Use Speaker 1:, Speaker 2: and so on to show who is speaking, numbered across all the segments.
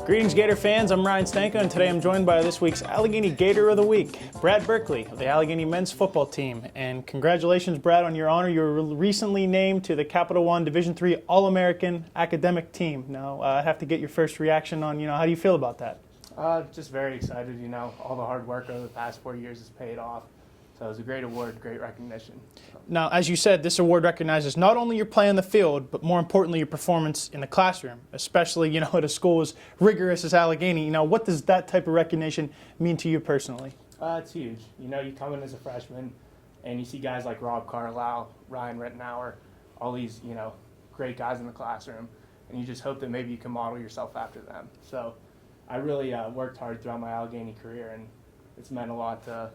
Speaker 1: Greetings, Gator fans. I'm Ryan Stanko, and today I'm joined by this week's Allegheny Gator of the Week, Brad Burkley of the Allegheny men's football team. And congratulations, Brad, on your honor. You were recently named to the Capital I Division III All-American Academic Team. Now, I have to get your first reaction on, how do you feel about that?
Speaker 2: Just very excited. All the hard work over the past 4 years has paid off. So it was a great award, great recognition.
Speaker 1: Now, as you said, this award recognizes not only your play on the field, but more importantly, your performance in the classroom, especially, at a school as rigorous as Allegheny. What does that type of recognition mean to you personally?
Speaker 2: It's huge. You come in as a freshman and you see guys like Rob Carlisle, Ryan Rittenauer, all these, great guys in the classroom, and you just hope that maybe you can model yourself after them. So I really worked hard throughout my Allegheny career, and it's meant a lot to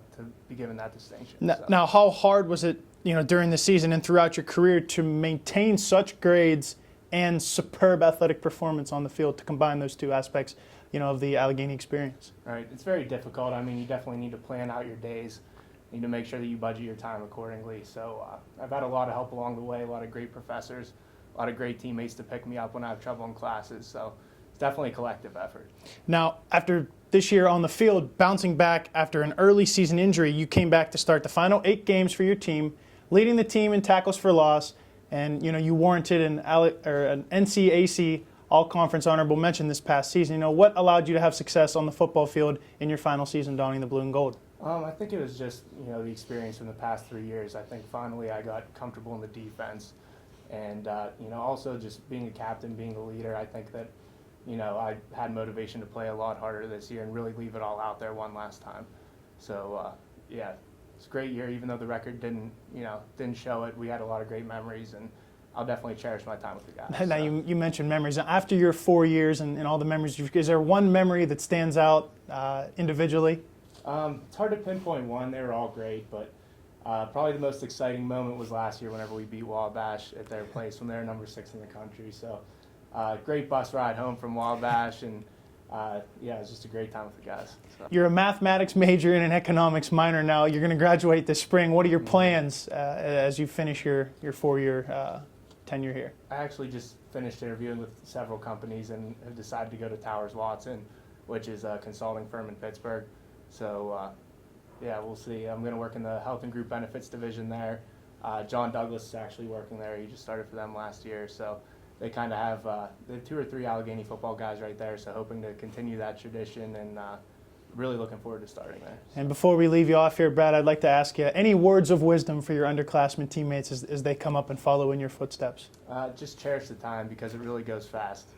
Speaker 2: be given that distinction.
Speaker 1: Now, how hard was it, during the season and throughout your career to maintain such grades and superb athletic performance on the field, to combine those two aspects, of the Allegheny experience?
Speaker 2: Right. It's very difficult. You definitely need to plan out your days. You need to make sure that you budget your time accordingly. So I've had a lot of help along the way, a lot of great professors, a lot of great teammates to pick me up when I have trouble in classes. So it's definitely a collective effort.
Speaker 1: Now, after this year on the field, bouncing back after an early season injury, you came back to start the final 8 games for your team, leading the team in tackles for loss, and you warranted an NCAC All-Conference honorable mention this past season. What allowed you to have success on the football field in your final season donning the blue and gold?
Speaker 2: I think it was just the experience from the past 3 years. I think finally I got comfortable in the defense, and also just being a captain, being a leader. I think that I had motivation to play a lot harder this year and really leave it all out there one last time. So, it's a great year, even though the record didn't show it. We had a lot of great memories, and I'll definitely cherish my time with the guys.
Speaker 1: Now, you mentioned memories. After your 4 years and all the memories, is there one memory that stands out individually?
Speaker 2: It's hard to pinpoint one. They were all great, but probably the most exciting moment was last year whenever we beat Wabash at their place when they were number 6 in the country. So. Great bus ride home from Wabash, and it was just a great time with the guys. So.
Speaker 1: You're a mathematics major and an economics minor now. You're going to graduate this spring. What are your plans as you finish your 4-year tenure here?
Speaker 2: I actually just finished interviewing with several companies and have decided to go to Towers Watson, which is a consulting firm in Pittsburgh. So, we'll see. I'm going to work in the health and group benefits division there. John Douglas is actually working there. He just started for them last year. So. They kind of have they have 2 or 3 Allegheny football guys right there, so hoping to continue that tradition, and really looking forward to starting there.
Speaker 1: And before we leave you off here, Brad, I'd like to ask you any words of wisdom for your underclassmen teammates as they come up and follow in your footsteps?
Speaker 2: Just cherish the time, because it really goes fast.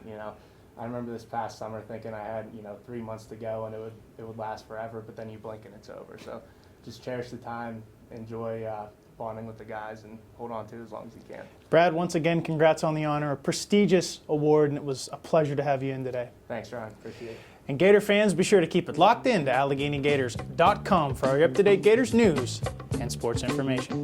Speaker 2: I remember this past summer thinking I had 3 months to go and it would last forever, but then you blink and it's over. So just cherish the time, enjoy bonding with the guys, and hold on to it as long as you can.
Speaker 1: Brad, once again, congrats on the honor, a prestigious award, and it was a pleasure to have you in today.
Speaker 2: Thanks, Ryan. Appreciate it.
Speaker 1: And Gator fans, be sure to keep it locked in to AlleghenyGators.com for our up-to-date Gators news and sports information.